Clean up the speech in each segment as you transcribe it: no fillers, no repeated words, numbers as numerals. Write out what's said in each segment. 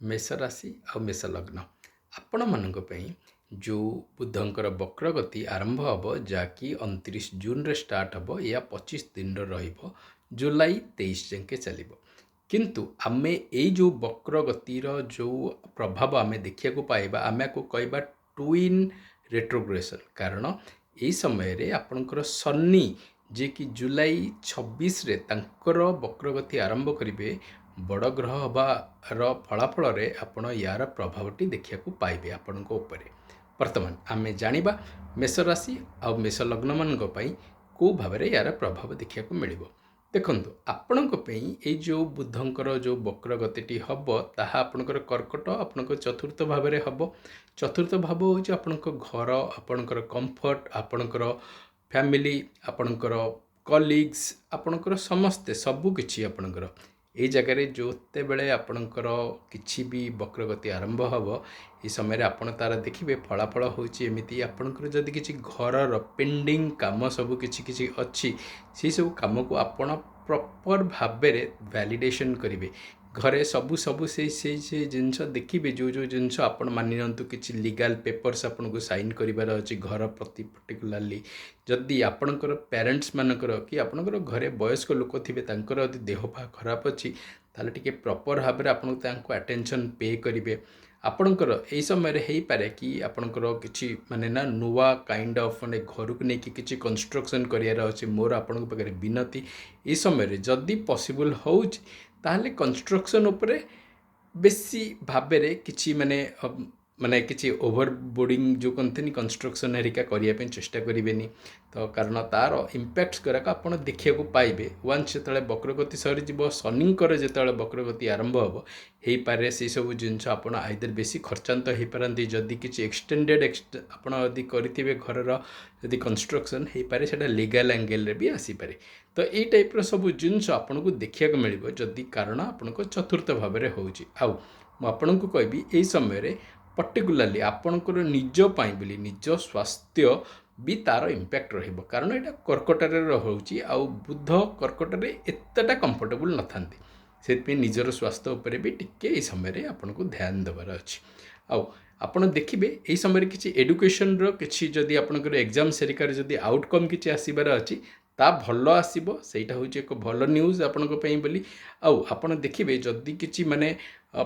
मेष राशि आ मेष लग्न आपण मानक जो बुधंकर वक्रगति आरंभ हम जहाँकि 29 जून रे स्टार्ट हम या 25 दिन रहिबो जुलाई 23 जाके चलिबो किंतु आमे ए जो वक्रगतिर जो प्रभाव आमे देखिया पाइबा आमे को कहबा ट्विन रेट्रोग्रेशन कारण यही समय रे आपनकर शनि जे कि जुलाई 26 रे तांकर वक्रगति आरंभ करिवे बड़ ग्रह हबार फलाफल रे आपण यार प्रभावटी देखा पाइबे आपण वर्तमान आमे जानिबा मेष राशि आ मेष लग्न मान को भाव यार प्रभाव देखा मिलिबो। देखंतु आपणक जो बुधंकर जो वक्रगति हम ताहा आपणकर कर्कट आपणक चतुर्थ भाव में हम। चतुर्थ भाव हूँ आपणक घर आपणकर कंफर्ट आपणकर फैमिली आपणकर कलिग्स आपणकर समस्ते सबुकिछि आपणकर ये जगार जोते बेले आपणकर किछि भी वक्रगति आरंभ हम ये समय आपण तार देखिए फलाफल होती आपणकर जदि किछि घर पेंडिंग काम सब किछि अच्छी से सब कम को आपण प्रॉपर भाव में वैलिडेशन करेंगे घरे सबू सबू से जिनस देखिए जो जो जिनस आपण मानि नियंतु किछि लीगल पेपर्स आपन को साइन करिवार अछि घर प्रति पर्टिकुलरली जदि आपणकर पेरेंट्स मानकर कि आपणकर घरे वयस्क लोक थिबे तांकर यदि देह पा खराब अछि ताले टिके प्रॉपर भाव में आपन तांको अटेंशन पे करिवे आपणकर यही समय हो पारे कि आपणकर किछि माने ना नुआ काइंड ऑफ माने घर को लेकिन किछि कंस्ट्रक्शन करियार अछि मोर आपन पाखे विनती ये समय जदि पॉसिबल होउछ ताहले कंस्ट्रक्शन उपरे बेसी भाबरे किछि माने माने किछि ओवर बोर्डिंग जो कहते कंस्ट्रक्शन हेरिका करने चेष्टा करेंगे तो कारण तार इम्पैक्ट गुराक आप देखा पाइबे वन्स जो वक्रगति सरीज शनिकर जो वक्रगति आरंभ हम हो पारे से सब जिनस आप आइदर बेसी खर्चांत हो पारती जदि किसी एक्सटेंडेड आपड़ी करेंगे घर जदि कंस्ट्रक्शन हो पारे से लीगल एंगेल भी आसीपे तो ये टाइप सब जिनस आपन को देखा मिल जदि कारण आपण चतुर्थ भाव में होपण को कहबी यही समय पर्टिकुलाली आपणकर निज पाई बोली निज स्वास्थ्य भी तार इम्पैक्ट रहिबो कारण एटा कर्कटरे रोची आउ बुध कर्कटरे एतटा कंफर्टेबल न थांती से निजर स्वास्थ्य उपरे भी टिके ये समय आपन को ध्यान देवार अच्छी आउ आपण देखिए यही समय किसी एडुकेशन किसी जदि आपनकर एग्जाम सेरिकार जदि आउटकम किसी आसबार अच्छी ता भल आसब सेटा हूँ एक भल न्यूज आपण बोली आउ आपण देखिए जदि किसी माने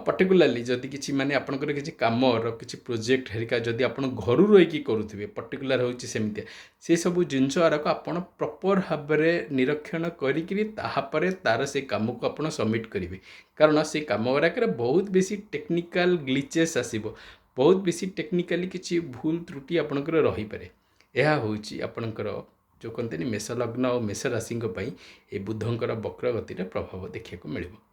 पर्टिकुलाली जदि किसी माने आपनकर किसी काम किसी प्रोजेक्ट हेरिका जदि आपण घर रही करुवे पर्टिकुलार होची सेमितिया से सब जिनस आरक आपण प्रॉपर भाव में निरीक्षण करी ताहापर तार से काम को आपण सबमिट करेंगे कारण से काम गुराक बहुत बेसी टेक्निकल ग्लिचेस आसब बहुत बेसी टेक्निकाली किसी भूल त्रुटि आपणकर रही पारे यह होची आपणकर जो कहते मेष लग्न और मेष राशि बुधंकर वक्रगतिर प्रभाव देखा मिलिबो।